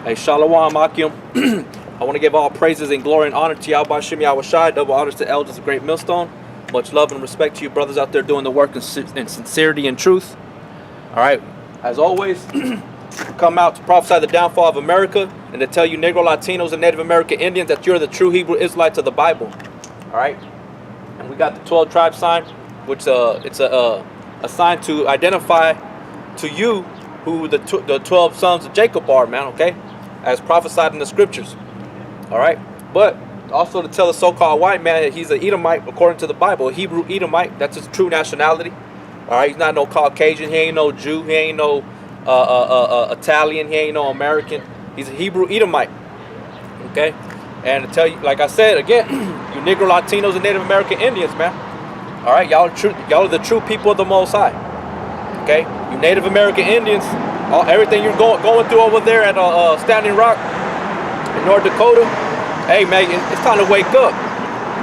Hey, Shalom Akim. I want to give all praises and glory and honor to Yahweh Shem Yahweh Shai. Double honors to elders of Great Millstone. Much love and respect to you brothers out there doing the work in sincerity and truth. All right. As always, come out to prophesy the downfall of America and to tell you Negro Latinos and Native American Indians that you're the true Hebrew Israelites of the Bible. All right. And we got the 12 tribe sign, which it's a sign to identify to you who the 12 sons of Jacob are, man, okay? As prophesied in the scriptures. All right? But also to tell the so-called white man that he's an Edomite according to the Bible, a Hebrew Edomite. That's his true nationality. All right? He's not no Caucasian. He ain't no Jew. He ain't no Italian. He ain't no American. He's a Hebrew Edomite. Okay? And to tell you, like I said, again, you Negro Latinos and Native American Indians, man. All right? Y'all are the true people of the Most High. Okay? You Native American Indians, everything you're going through over there at Standing Rock in North Dakota, hey man, it's time to wake up.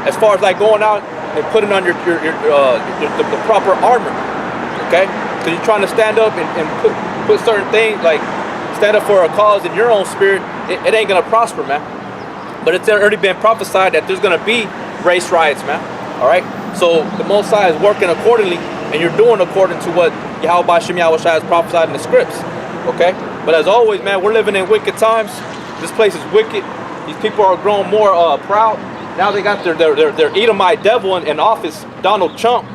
As far as like going out and putting on the proper armor, okay? Because you're trying to stand up and put certain things, like stand up for a cause in your own spirit, it ain't gonna prosper, man. But it's already been prophesied that there's gonna be race riots, man. All right? So the Most High is working accordingly, and you're doing according to what Yahweh Shem Yahweh Shai has prophesied in the scripts. Okay? But as always, man, we're living in wicked times. This place is wicked. These people are growing more proud. Now they got their Edomite devil in office, Donald Trump.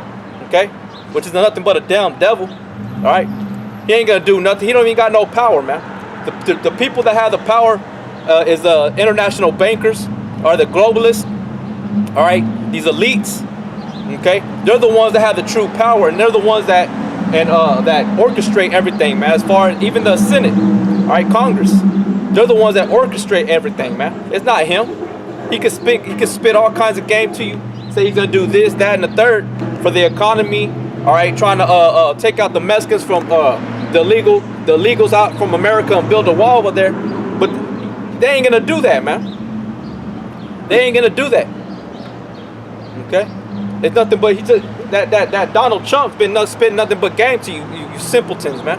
Okay? Which is nothing but a damn devil. Alright? He ain't gonna do nothing. He don't even got no power, man. The people that have the power is the international bankers, or the globalists. Alright? These elites. Okay? They're the ones that have the true power, and they're the ones that orchestrate everything, man. As far as even the Senate, all right, Congress, they're the ones that orchestrate everything, man. It's not him. He can spit all kinds of game to you. Say he's gonna do this, that, and the third for the economy. All right, trying to take out the Mexicans from the illegals out from America and build a wall over there. But they ain't gonna do that, man. They ain't gonna do that. Okay. It's nothing but that Donald Trump's been spitting nothing but game to you simpletons, man.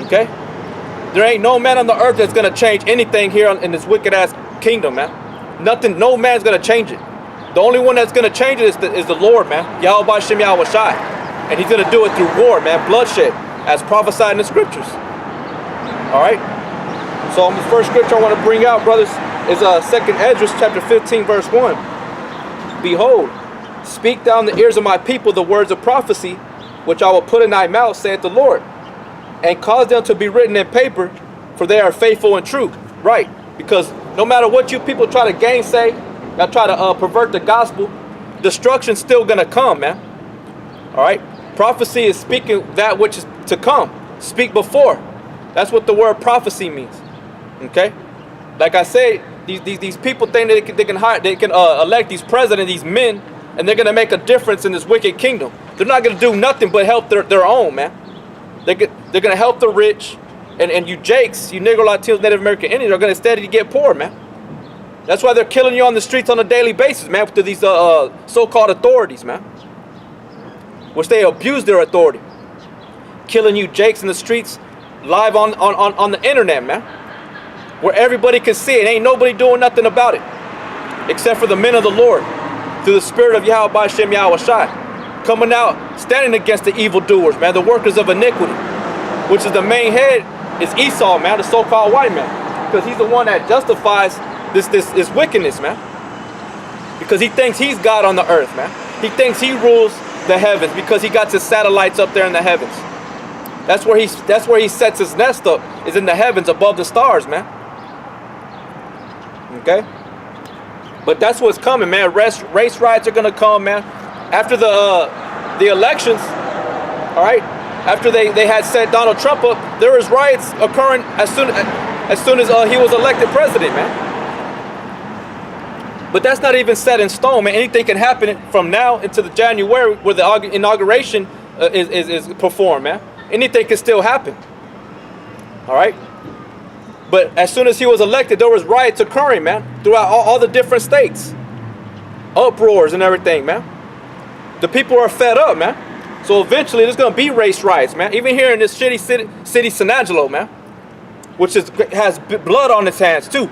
Okay? There ain't no man on the earth that's gonna change anything here in this wicked ass kingdom, man. Nothing, no man's gonna change it. The only one that's gonna change it is the Lord, man. Yahweh Shem Yahweh Shai. And he's gonna do it through war, man, bloodshed, as prophesied in the scriptures. Alright? So the first scripture I want to bring out, brothers, is 2nd Esdras chapter 15, verse 1. Behold, speak thou in the ears of my people the words of prophecy, which I will put in thy mouth, saith the Lord, and cause them to be written in paper, for they are faithful and true. Right? Because no matter what you people try to gainsay, y'all try to pervert the gospel, destruction's still gonna come, man. All right? Prophecy is speaking that which is to come. Speak before. That's what the word prophecy means. Okay? Like I say, these people think that they can elect these presidents, these men, and they're going to make a difference in this wicked kingdom. They're not going to do nothing but help their own, man. They're going to help the rich. And you Jakes, you Negro Latinos, Native American Indians are going to steadily get poor, man. That's why they're killing you on the streets on a daily basis, man, to these so-called authorities, man. Which they abuse their authority. Killing you Jakes in the streets live on the internet, man. Where everybody can see it. Ain't nobody doing nothing about it. Except for the men of the Lord. Through the spirit of Yahweh Shem Yahweh Shai, coming out, standing against the evildoers, man, the workers of iniquity, which is the main head is Esau, man, the so-called white man, because he's the one that justifies this wickedness, man, because he thinks he's God on the earth, man. He thinks he rules the heavens because he got his satellites up there in the heavens. That's where he sets his nest up, is in the heavens above the stars, man. Okay. But that's what's coming, man. Race riots are gonna come, man. After the elections, all right. After they had set Donald Trump up, there was riots occurring as soon as he was elected president, man. But that's not even set in stone, man. Anything can happen from now into the January where the inauguration is performed, man. Anything can still happen. All right. But as soon as he was elected, there was riots occurring, man, throughout all the different states. Uproars and everything, man. The people are fed up, man. So eventually there's going to be race riots, man. Even here in this shitty city San Angelo, man. which has blood on its hands too.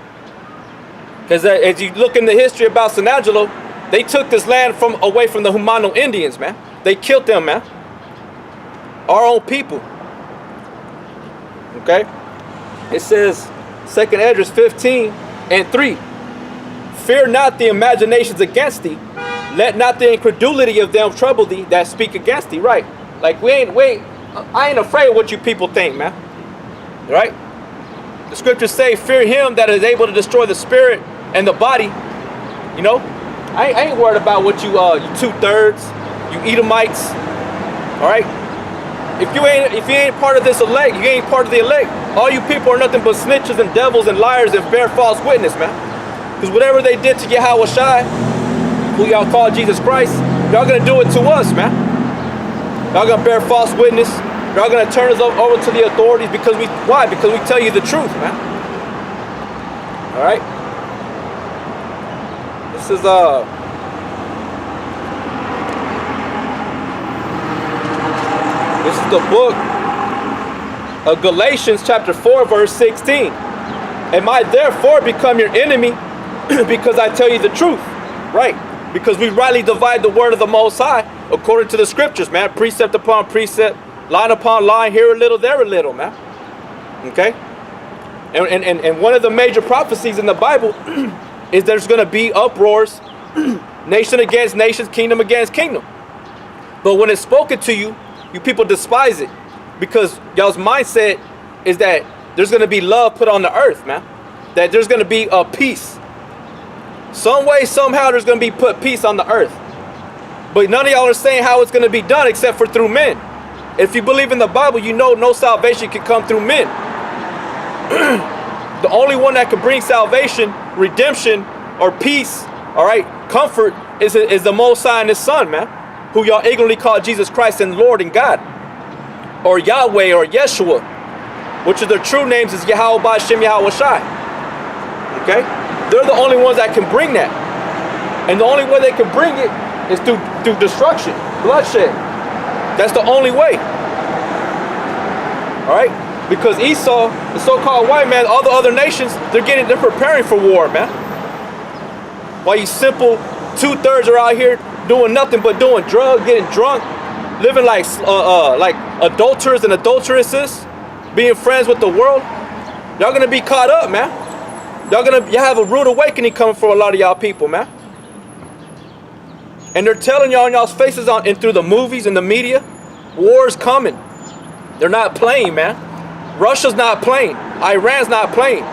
Because as you look in the history about San Angelo, they took this land away from the Humano Indians, man. They killed them, man. Our own people. Okay? It says, 2nd Esdras 15:3. Fear not the imaginations against thee. Let not the incredulity of them trouble thee that speak against thee. Right? Like I ain't afraid of what you people think, man. Right? The scriptures say, fear him that is able to destroy the spirit and the body. You know? I ain't worried about what you 2/3, you Edomites. Alright? If you ain't part of this elect, you ain't part of the elect. All you people are nothing but snitches and devils and liars and bear false witness, man. Because whatever they did to Yahweh Shai, who y'all call Jesus Christ, y'all gonna do it to us, man. Y'all gonna bear false witness. Y'all gonna turn us over to the authorities why? Because we tell you the truth, man. Alright? This is the book of Galatians chapter 4 verse 16. Am I therefore become your enemy because I tell you the truth? Right. Because we rightly divide the word of the Most High according to the scriptures, man. Precept upon precept, line upon line, here a little, there a little, man. Okay? And one of the major prophecies in the Bible is there's going to be uproars, nation against nations, kingdom against kingdom. But when it's spoken to you, you people despise it because y'all's mindset is that there's going to be love put on the earth, man. That there's going to be a peace. Some way, somehow, there's going to be put peace on the earth. But none of y'all are saying how it's going to be done except for through men. If you believe in the Bible, you know no salvation can come through men. The only one that can bring salvation, redemption, or peace, all right, comfort, is the Most High and His Son, man. Who y'all ignorantly call Jesus Christ and Lord and God. Or Yahweh or Yeshua. Which of their true names is Yahweh Ba'Shem Yahweh Shai. Okay? They're the only ones that can bring that. And the only way they can bring it is through destruction, bloodshed. That's the only way. Alright? Because Esau, the so-called white man, all the other nations, they're preparing for war, man. While you simple 2/3 are out here doing nothing but doing drugs, getting drunk, living like adulterers and adulteresses, being friends with the world. Y'all gonna be caught up, man. Y'all have a rude awakening coming for a lot of y'all people, man. And they're telling y'all in y'all's faces and through the movies and the media, war's coming. They're not playing, man. Russia's not playing. Iran's not playing.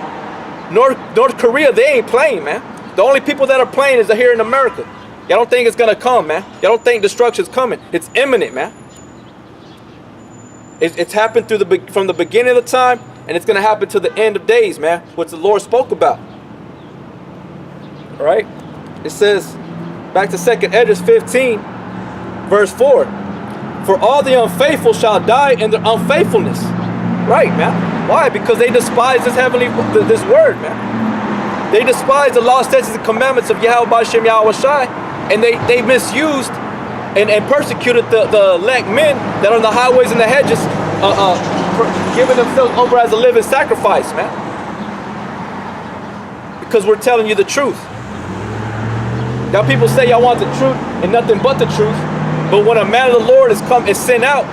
North Korea, they ain't playing, man. The only people that are playing is here in America. Y'all don't think it's gonna come, man. Y'all don't think destruction's coming. It's imminent, man. It's happened from the beginning of the time, and it's gonna happen to the end of days, man. What the Lord spoke about. All right. It says, back to 2nd Esdras 15, verse 4. For all the unfaithful shall die in their unfaithfulness. Right, man. Why? Because they despise this word, man. They despise the law, statutes, and commandments of Yahweh Ba'Shem Yahweh Shai, and they misused and persecuted the elect men that are on the highways and the hedges, giving themselves over as a living sacrifice, man. Because we're telling you the truth. Now people say y'all want the truth and nothing but the truth, but when a man of the Lord is sent out,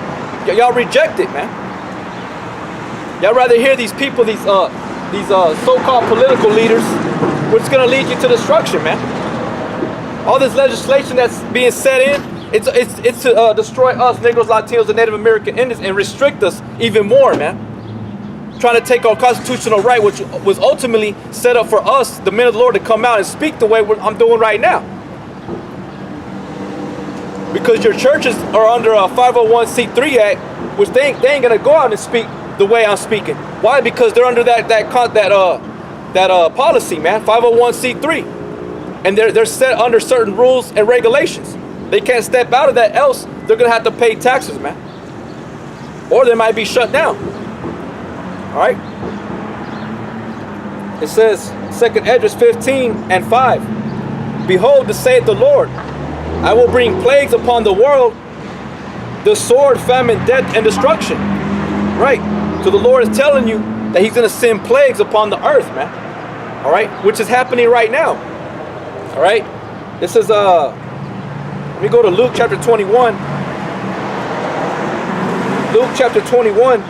y'all reject it, man. Y'all rather hear these people, these so-called political leaders, which is gonna lead you to destruction, man. All this legislation that's being set in, it's to destroy us, Negroes, Latinos, and Native American Indians, and restrict us even more, man. Trying to take our constitutional right, which was ultimately set up for us, the men of the Lord, to come out and speak the way I'm doing right now. Because your churches are under a 501c3 act, which they ain't gonna go out and speak the way I'm speaking. Why? Because they're under that policy, man, 501c3, and they're set under certain rules and regulations. They can't step out of that, else they're gonna have to pay taxes, man, or they might be shut down. All right. It says 2nd Esdras 15:5. Behold, thus saith the Lord, I will bring plagues upon the world, the sword, famine, death, and destruction. Right. So the Lord is telling you that he's going to send plagues upon the earth, man. All right, which is happening right now. All right, this is let me go to Luke chapter 21. Luke chapter 21,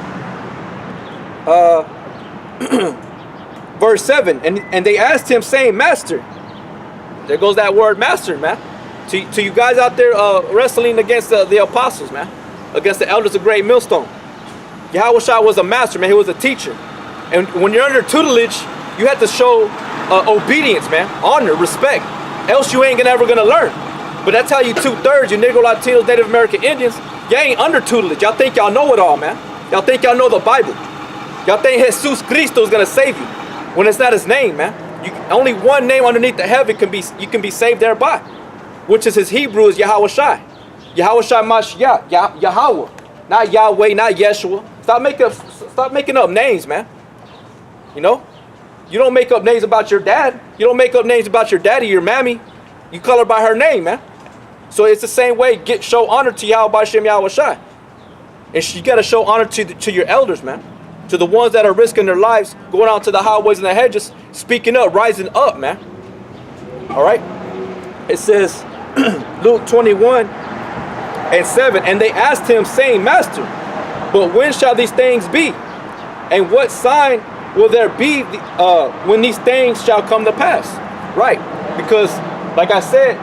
verse 7. And they asked him, saying, Master. There goes that word master, man. To you guys out there wrestling against the apostles, man. Against the elders of Great Millstone. Yahushua was a master, man. He was a teacher. And when you're under tutelage, you have to show obedience, man. Honor, respect. Else you ain't ever gonna learn. But that's how you 2/3, you Negro Latinos, Native American Indians, y'all ain't under tutelage. Y'all think y'all know it all, man. Y'all think y'all know the Bible. Y'all think Jesus Cristo is gonna save you when it's not his name, man. Only one name underneath the heaven you can be saved thereby, which is his Hebrew is Yahushua. Yahushua Mashiach, Yahweh, not Yahweh, not Yeshua. Stop making up names, man. You know, you don't make up names about your dad. You don't make up names about your daddy, your mammy. You call her by her name, man. So it's the same way. Show honor to Yahweh Bashem Yahushua, and you gotta show honor to your elders, man. To the ones that are risking their lives, going out to the highways and the hedges, speaking up, rising up, man. All right. It says, Luke 21:7, and they asked him, saying, Master, but when shall these things be? And what sign will there be when these things shall come to pass? Right. Because, like I said,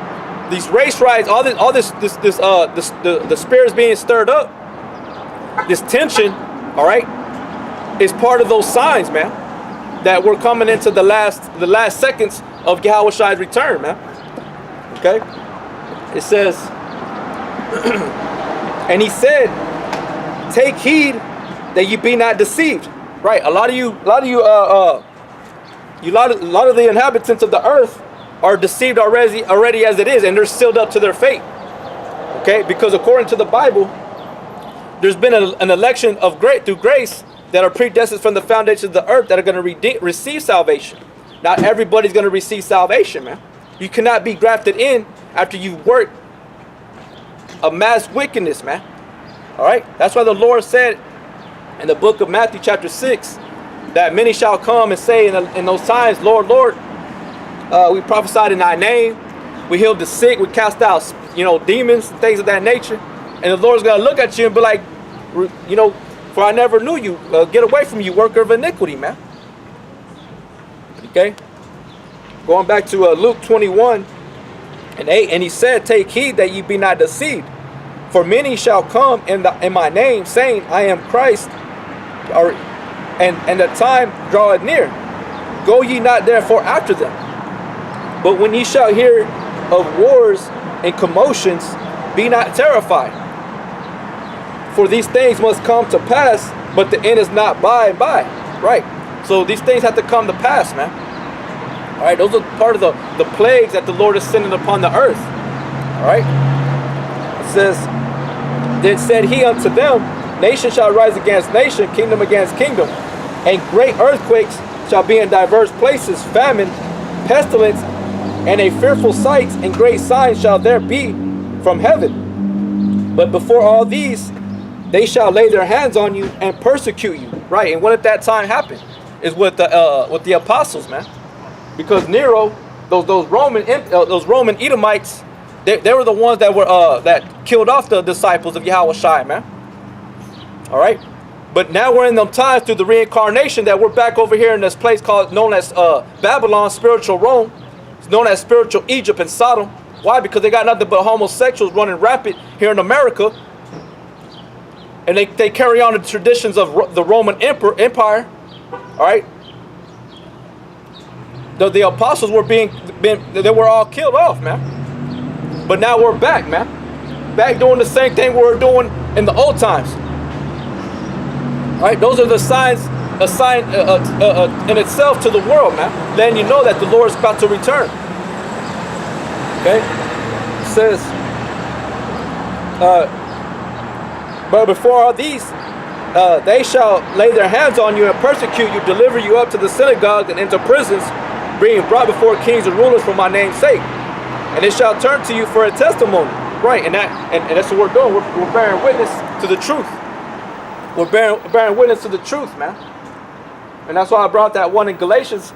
these race riots, the spirits being stirred up, this tension, all right, is part of those signs, man, that we're coming into the last seconds of Yahushua's return, man. Okay, it says, and he said, "Take heed that you be not deceived." Right, a lot of the inhabitants of the earth are deceived already as it is, and they're sealed up to their fate. Okay, because according to the Bible, there's been an election of through grace that are predestined from the foundation of the earth that are going to receive salvation. Not everybody's going to receive salvation, man. You cannot be grafted in after you've worked a mass wickedness, man. All right, that's why the Lord said in the book of Matthew chapter 6 that many shall come and say in those times, Lord, Lord, we prophesied in thy name, we healed the sick, we cast out, demons and things of that nature. And the Lord's going to look at you and be like, for I never knew you. Get away from you, worker of iniquity, man. Okay? Going back to Luke 21:8, and he said, take heed that ye be not deceived. For many shall come in my name, saying, I am Christ, and the time draweth near. Go ye not therefore after them. But when ye shall hear of wars and commotions, be not terrified. For these things must come to pass, but the end is not by and by. Right. So these things have to come to pass, man. All right. Those are part of the plagues that the Lord is sending upon the earth. All right. It says, then said he unto them, nation shall rise against nation, kingdom against kingdom, and great earthquakes shall be in diverse places, famine, pestilence, and a fearful sights and great signs shall there be from heaven. But before all these, they shall lay their hands on you and persecute you. Right, and when did that time happen? Is with the apostles, man. Because Nero, those Roman Edomites, they were the ones that were that killed off the disciples of Yahushua, man. All right, but now we're in them times through the reincarnation that we're back over here in this place known as Babylon, spiritual Rome. It's known as spiritual Egypt and Sodom. Why? Because they got nothing but homosexuals running rampant here in America. And they carry on the traditions of the Roman Empire. All right. The apostles were they were all killed off, man. But now we're back, man. Back doing the same thing we were doing in the old times. All right. Those are the signs, a sign in itself to the world, man. Letting you know that the Lord is about to return. Okay. It says, but before all these, they shall lay their hands on you and persecute you, deliver you up to the synagogue and into prisons, being brought before kings and rulers for my name's sake. And they shall turn to you for a testimony. Right, and that's what we're doing. We're bearing witness to the truth. We're bearing witness to the truth, man. And that's why I brought that one in Galatians.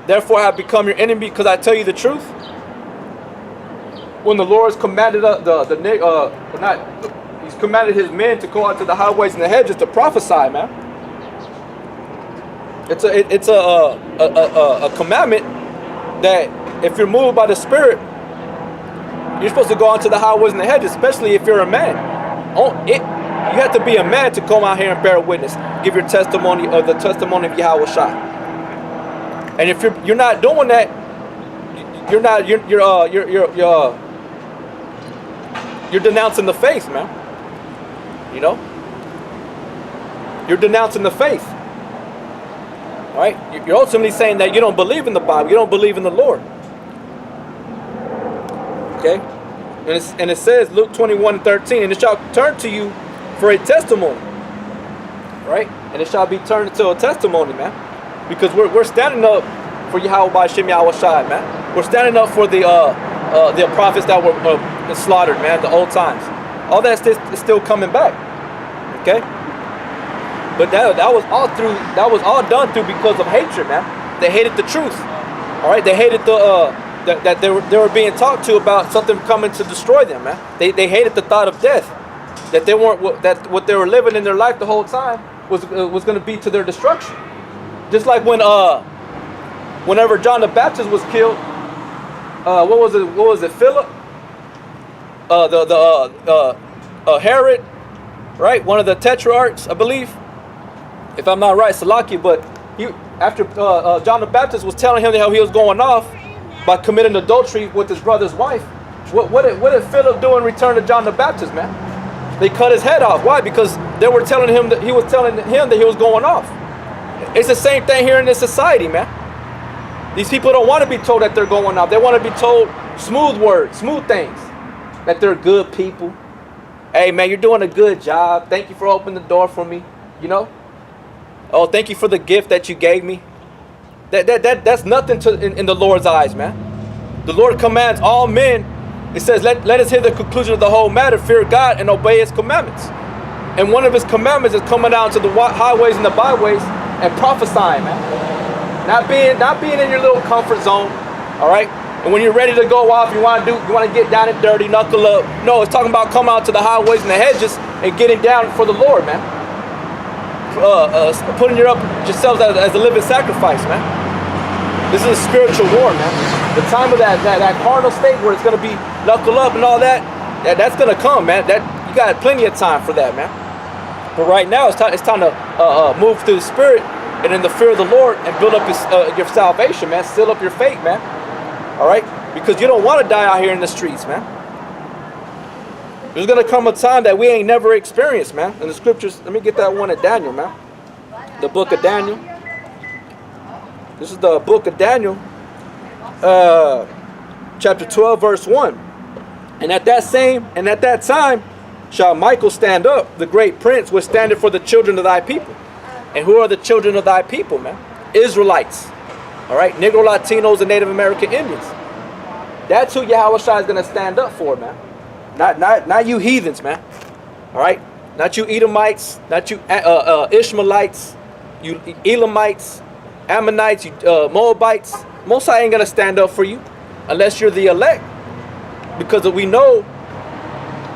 Therefore I have become your enemy because I tell you the truth. When the Lord has commanded He's commanded his men to go out to the highways and the hedges to prophesy, man. It's a commandment that if you're moved by the Spirit, you're supposed to go out to the highways and the hedges, especially if you're a man. You have to be a man to come out here and bear witness, give your testimony of the testimony of Yahweh Shai. And if you're not doing that, you're denouncing the faith, man. You know, you're denouncing the faith. All right, you're ultimately saying that you don't believe in the Bible, you don't believe in the Lord. Okay, and it says Luke 21:13, and it shall turn to you for a testimony. Right, and it shall be turned into a testimony, man, because we're standing up for Yahweh by Shem Yahweh Shai, man. We're standing up for the prophets that were slaughtered, man, the old times. All that is still coming back. Okay, but that was all done through because of hatred, man. They hated the truth. All right, they hated that they were being talked to about something coming to destroy them, man. They hated the thought of death. That they weren't that what they were living in their life the whole time was going to be to their destruction. Just like whenever John the Baptist was killed, what was it? Philip, Herod, right? One of the tetrarchs, I believe, if I'm not right, Salaki. But after John the Baptist was telling him how he was going off by committing adultery with his brother's wife, what did Philip do in return to John the Baptist, man? They cut his head off. Why? Because they were telling him that he was going off. It's the same thing here in this society, man. These people don't want to be told that they're going off. They want to be told smooth words, smooth things, that they're good people. Hey, man, you're doing a good job. Thank you for opening the door for me. You know? Oh, thank you for the gift that you gave me. That's nothing in the Lord's eyes, man. The Lord commands all men. It says, let us hear the conclusion of the whole matter, fear God and obey his commandments. And one of his commandments is coming out to the highways and the byways and prophesying, man. Not being in your little comfort zone, all right? And when you're ready to go off, you want to get down and dirty, knuckle up. No, it's talking about come out to the highways and the hedges and getting down for the Lord, man. Putting yourselves as a living sacrifice, man. This is a spiritual war, man. The time of that carnal state where it's going to be knuckle up and all that's going to come, man. You got plenty of time for that, man. But right now, it's time to move through the Spirit and in the fear of the Lord and build up your salvation, man. Seal up your faith, man. All right? Because you don't want to die out here in the streets, man. There's going to come a time that we ain't never experienced, man. In the scriptures, let me get that one at Daniel, man. The book of Daniel. This is the book of Daniel, chapter 12, verse 1. And at that time shall Michael stand up, the great prince, which standeth for the children of thy people. And who are the children of thy people, man? Israelites. All right? Negro Latinos and Native American Indians. That's who Yahweh Shai is going to stand up for, man. Not you heathens, man. All right? Not you Edomites, not you Ishmaelites, you Elamites, Ammonites, you Moabites. Most High ain't going to stand up for you unless you're the elect. Because we know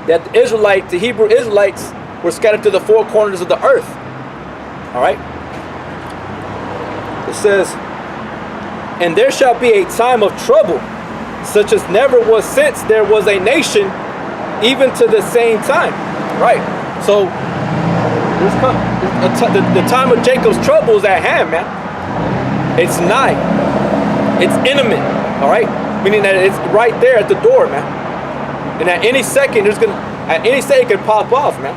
that the Hebrew Israelites were scattered to the four corners of the earth. All right? It says, and there shall be a time of trouble, such as never was since there was a nation, even to the same time. Right? So, the time of Jacob's trouble is at hand, man. It's nigh. It's intimate. All right? Meaning that it's right there at the door, man. And at any second, it can pop off, man.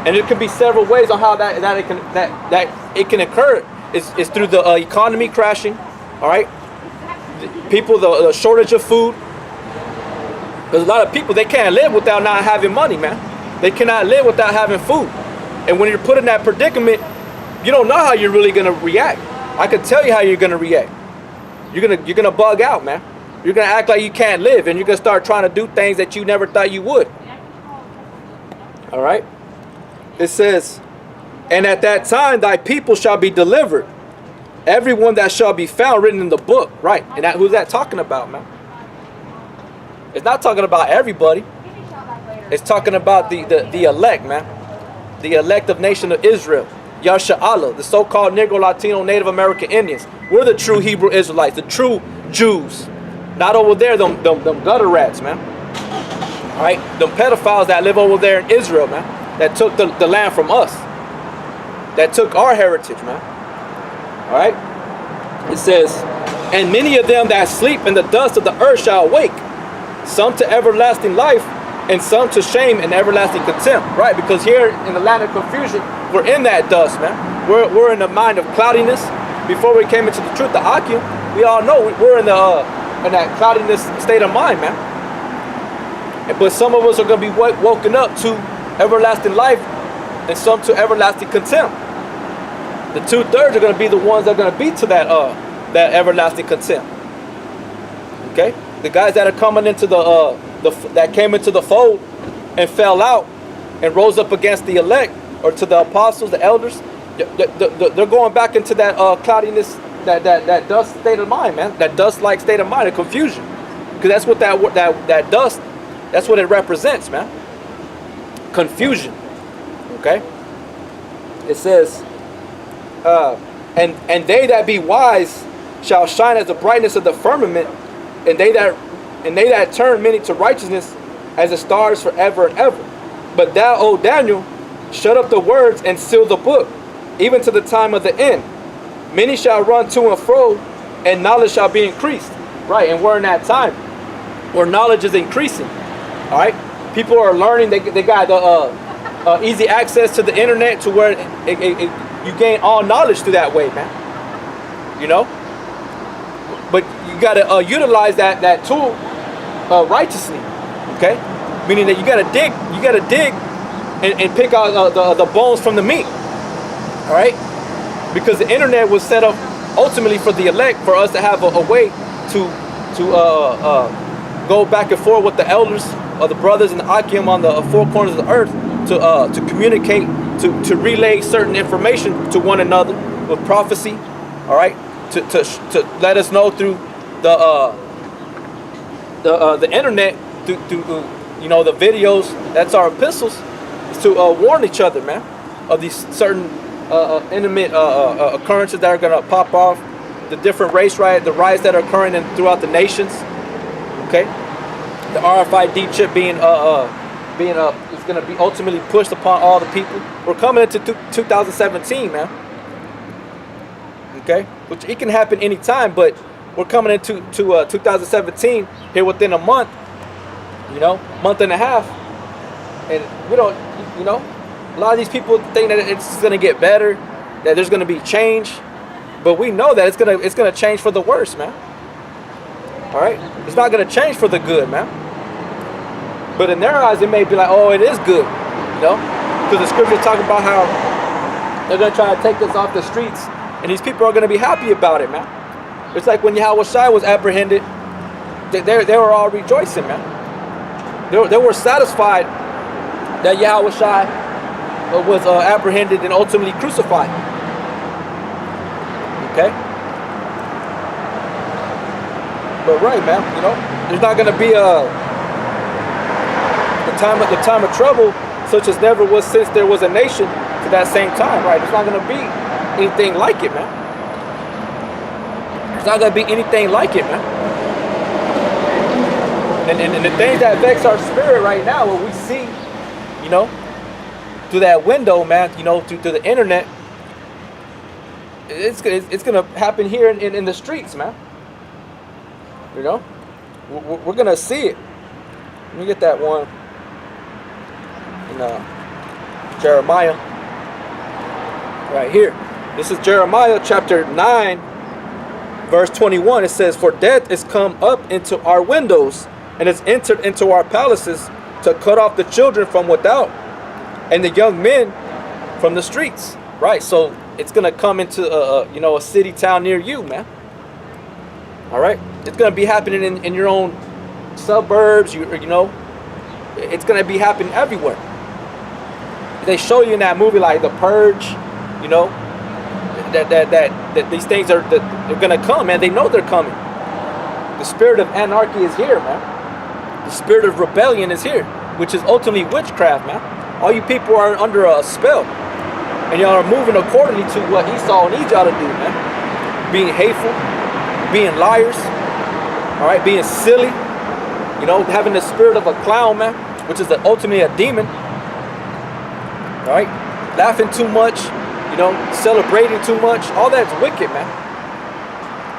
And it could be several ways on how that it can occur. It's through the economy crashing, all right? The shortage of food. There's a lot of people, they can't live without not having money, man. They cannot live without having food. And when you're put in that predicament, you don't know how you're really gonna react. I can tell you how you're gonna react. You're gonna bug out, man. You're gonna act like you can't live, and you're gonna start trying to do things that you never thought you would. All right. It says, And at that time thy people shall be delivered, everyone that shall be found written in the book. Right. And who's that talking about, man? It's not talking about everybody. It's talking about the elect, man. The elect of nation of Israel. Yasha'Allah, the so-called Negro, Latino, Native American Indians. We're the true Hebrew Israelites, the true Jews. Not over there, them gutter rats, man. All right? Them pedophiles that live over there in Israel, man. That took the land from us. That took our heritage, man. All right? It says, and many of them that sleep in the dust of the earth shall awake, some to everlasting life, and some to shame and everlasting contempt. Right? Because here in the land of confusion, we're in that dust, man. We're in the mind of cloudiness. Before we came into the truth, the Akim, we all know we're in that cloudiness state of mind, man. But some of us are going to be woken up to everlasting life, and some to everlasting contempt. The 2/3 are going to be the ones that are going to be to that everlasting contempt. Okay, the guys that are coming into that came into the fold and fell out and rose up against the elect, or to the apostles, the elders, they're going back into that cloudiness, that dust state of mind, man. That dust-like state of mind, of confusion, because that's what that dust, that's what it represents, man. Confusion. Okay. It says, and they that be wise shall shine as the brightness of the firmament, and they that turn many to righteousness as the stars forever and ever. But thou, O Daniel, shut up the words and seal the book, even to the time of the end. Many shall run to and fro, and knowledge shall be increased. Right, and we're in that time where knowledge is increasing. All right, people are learning. They got easy access to the internet, to where you gain all knowledge through that way, man. You know, but you got to utilize that tool righteously. Okay, meaning that you got to dig. You got to dig and pick out the bones from the meat. All right, because the internet was set up ultimately for the elect, for us to have a way to go back and forth with the elders or the brothers and the Akim on the four corners of the earth, to communicate, to relay certain information to one another with prophecy. All right, to let us know through the internet, through the videos. That's our epistles, is to warn each other, man, of these certain intimate occurrences that are gonna pop off, the different race riots, the riots that are occurring throughout the nations. Okay, the RFID chip being is gonna be ultimately pushed upon all the people. We're coming into 2017, man. Okay, which it can happen anytime, but we're coming into 2017 here within a month, month and a half, and we don't, a lot of these people think that it's gonna get better, that there's gonna be change, but we know that it's gonna change for the worse, man. All right, it's not gonna change for the good, man. But in their eyes, it may be like, oh, it is good, because the scripture talk about how they're gonna try to take us off the streets, and these people are gonna be happy about it, man. It's like when Yahushua was apprehended, they were all rejoicing, man. They were satisfied that Yahushua was apprehended and ultimately crucified. Okay? But right, man, there's not gonna be the time of trouble such as never was since there was a nation to that same time, right? There's not gonna be anything like it, man. There's not gonna be anything like it, man. And the things that vex our spirit right now, what we see, through that window, man, through the internet, it's gonna happen here in the streets, man. We're gonna see it. Let me get that one in Jeremiah right here. This is Jeremiah chapter 9, verse 21. It says, "For death is come up into our windows, and has entered into our palaces, to cut off the children from without, and the young men from the streets." Right, so it's gonna come into a city town near you, man. All right, it's gonna be happening in your own suburbs. It's gonna be happening everywhere. They show you in that movie like The Purge, you know, that these things are they're gonna come, man. They know they're coming. The spirit of anarchy is here, man. The spirit of rebellion is here, which is ultimately witchcraft, man. All you people are under a spell, and y'all are moving accordingly to what Esau needs y'all to do, man. Being hateful, being liars, all right, being silly, you know, having the spirit of a clown, man, which is ultimately a demon. All right, laughing too much, you know, celebrating too much, all that's wicked, man.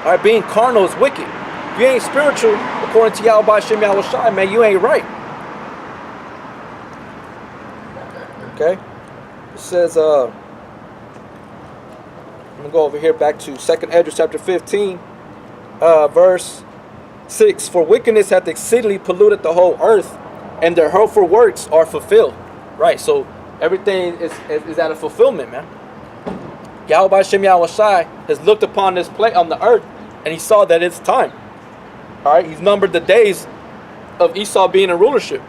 All right, being carnal is wicked. If you ain't spiritual, according to Yahweh Shem Yahweh Shai, man, you ain't right. Okay, it says, I'm gonna go over here back to 2nd Esdras chapter 15, verse 6. For wickedness hath exceedingly polluted the whole earth, and their hurtful works are fulfilled. Right, so everything is at a fulfillment, man. Yahweh Shem Yahweh Shai has looked upon this plate on the earth, and he saw that it's time. All right, he's numbered the days of Esau being in rulership.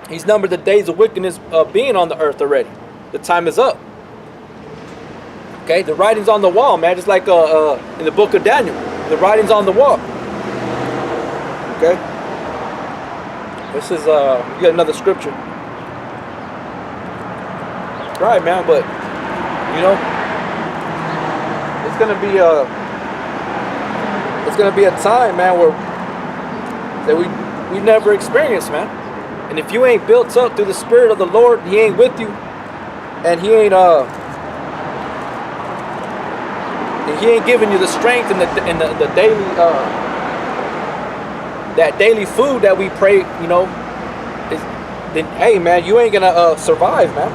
He's numbered the days of wickedness being on the earth already. The time is up. Okay, the writing's on the wall, man. Just like in the book of Daniel, the writing's on the wall. Okay, this is you got another scripture. Right, man, but you know, it's gonna be a time, man, where that we never experienced, man. And if you ain't built up through the Spirit of the Lord, He ain't with you, and He ain't giving you the strength and the daily that daily food that we pray, you know, then hey, man, you ain't gonna survive, man.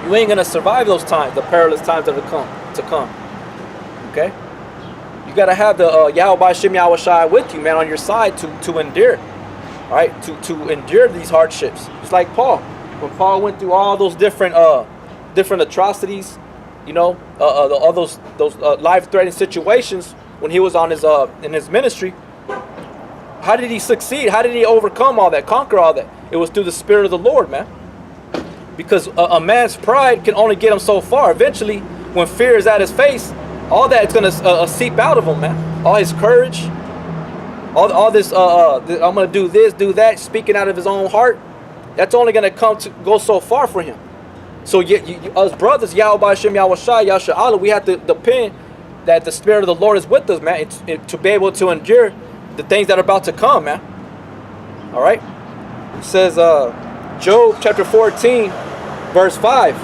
You ain't gonna survive those times, the perilous times that are to come. Okay, you gotta have the Yahweh Shem Yahweh Shai with you, man, on your side to endure. All right, to endure these hardships. It's like Paul, when Paul went through all those different atrocities, you know, all those life-threatening situations when he was on his in his ministry. How did he succeed? How did he overcome all that, conquer all that? It was through the Spirit of the Lord, man. Because a man's pride can only get him so far. Eventually, when fear is at his face, all that is going to seep out of him, man. All his courage, all this, I'm going to do this, do that, speaking out of his own heart, that's only going to go so far for him. So us brothers, Yahweh Shem Yahweh Shai, Yahshua Allah, we have to depend that the Spirit of the Lord is with us, man, to be able to endure the things that are about to come, man. All right? It says, Job chapter 14, verse 5.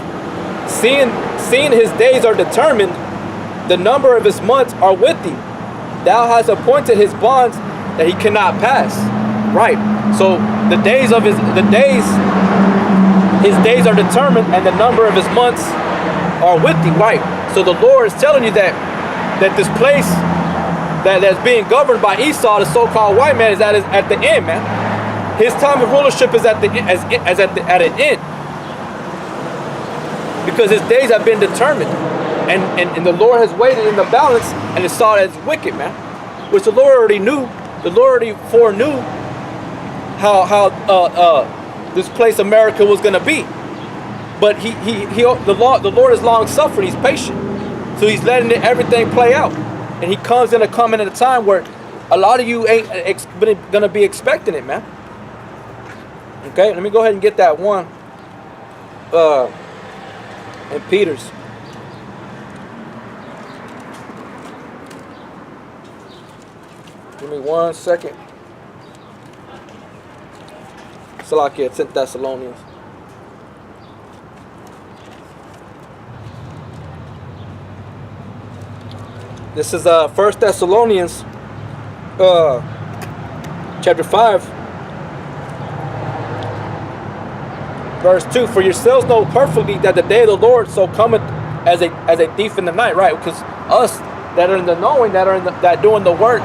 Seeing his days are determined, the number of his months are with thee. Thou hast appointed his bonds that he cannot pass. Right. So his days are determined, and the number of his months are with thee. Right. So the Lord is telling you that this place that's being governed by Esau, the so-called white man, is at the end, man. His time of rulership is at an end, because his days have been determined, and the Lord has waited in the balance, and it saw it as wicked, man, which the Lord already knew. The Lord already foreknew how this place America was going to be, but the Lord is long suffering. He's patient, so He's letting everything play out, and He comes in at a time where a lot of you ain't going to be expecting it, man. Okay, let me go ahead and get that one in Peter's. Give me 1 second. Salakia, 10 Thessalonians. This is 1 Thessalonians chapter 5. Verse 2, for yourselves know perfectly that the day of the Lord so cometh as a thief in the night, right? Because us that are in the knowing, that doing the work,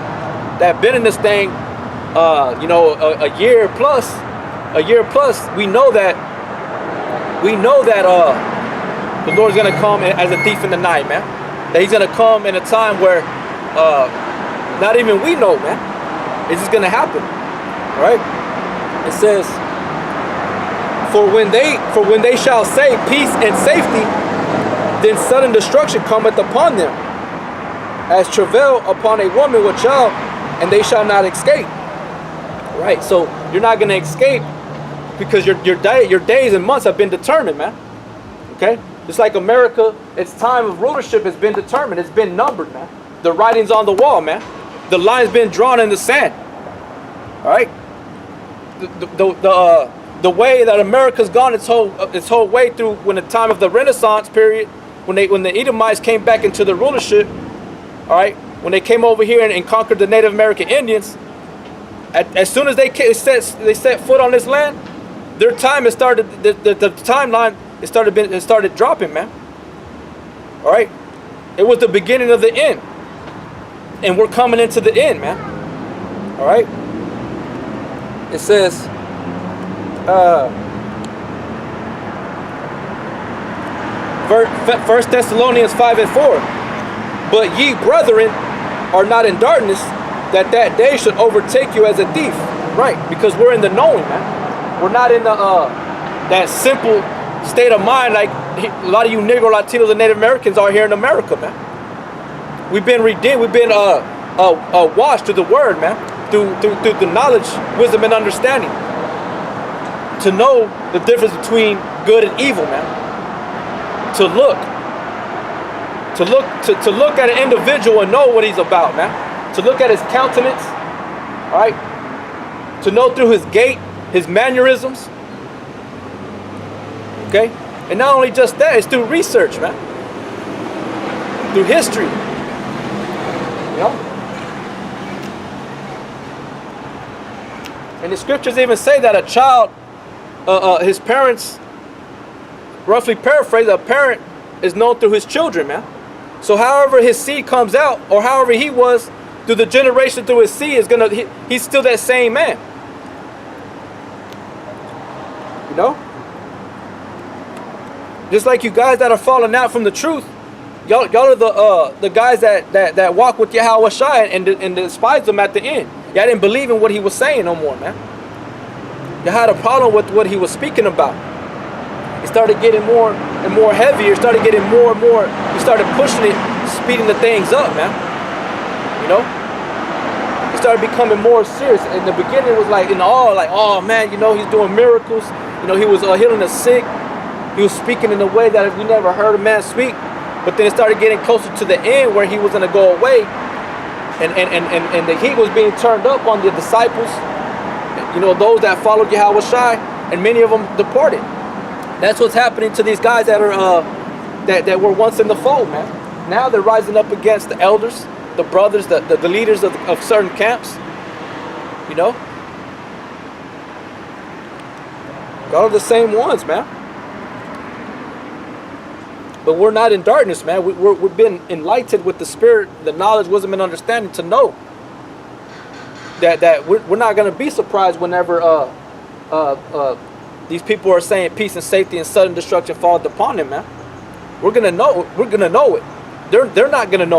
that been in this thing, a year plus, we know that the Lord's gonna come as a thief in the night, man. That He's gonna come in a time where not even we know, man. It's just gonna happen, right? It says, For when they shall say peace and safety, then sudden destruction cometh upon them, as travail upon a woman with child, and they shall not escape. Right? So you're not going to escape because your days and months have been determined, man. Okay? It's like America, its time of rulership has been determined. It's been numbered, man. The writing's on the wall, man. The line's been drawn in the sand. All right? The way that America's gone its whole way through, when the time of the Renaissance period, when the Edomites came back into the rulership, all right, when they came over here and conquered the Native American Indians, as soon as they set foot on this land, their time has started. The timeline it started dropping, man. All right, it was the beginning of the end, and we're coming into the end, man. All right. It says, First Thessalonians 5:4. But ye, brethren, are not in darkness, that day should overtake you as a thief. Right, because we're in the knowing, man. We're not in the that simple state of mind like a lot of you Negro, Latinos, and Native Americans are here in America, man. We've been redeemed. We've been washed through the Word, man. Through the knowledge, wisdom, and understanding. To know the difference between good and evil, man. To look at an individual and know what he's about, man. To look at his countenance, all right? To know through his gait, his mannerisms. Okay? And not only just that, it's through research, man. Through history. You know? And the scriptures even say that a child, his parents, roughly paraphrase, a parent is known through his children, man. So however his seed comes out, or however he was through the generation through his seed, he's still that same man. You know? Just like you guys that are falling out from the truth, y'all are the guys that walk with Yahweh Shai and despise him at the end. Y'all didn't believe in what he was saying no more, man. Y'all had a problem with what he was speaking about. It started getting more and more heavier. It started getting more and more. He started pushing it, speeding the things up, man. You know? It started becoming more serious. In the beginning, it was like in awe, like, oh man, you know, he's doing miracles. You know, he was healing the sick. He was speaking in a way that we never heard a man speak. But then it started getting closer to the end where he was going to go away. And the heat was being turned up on the disciples. You know, those that followed Yahweh Shai, and many of them departed. That's what's happening to these guys that are that were once in the fold, man. Now they're rising up against the elders, the brothers, the leaders of certain camps. You know, all of the same ones, man. But we're not in darkness, man. We've been enlightened with the Spirit, the knowledge, wisdom, and understanding to know that we're not going to be surprised whenever these people are saying peace and safety and sudden destruction falleth upon them, man. We're gonna know it. They're not gonna know.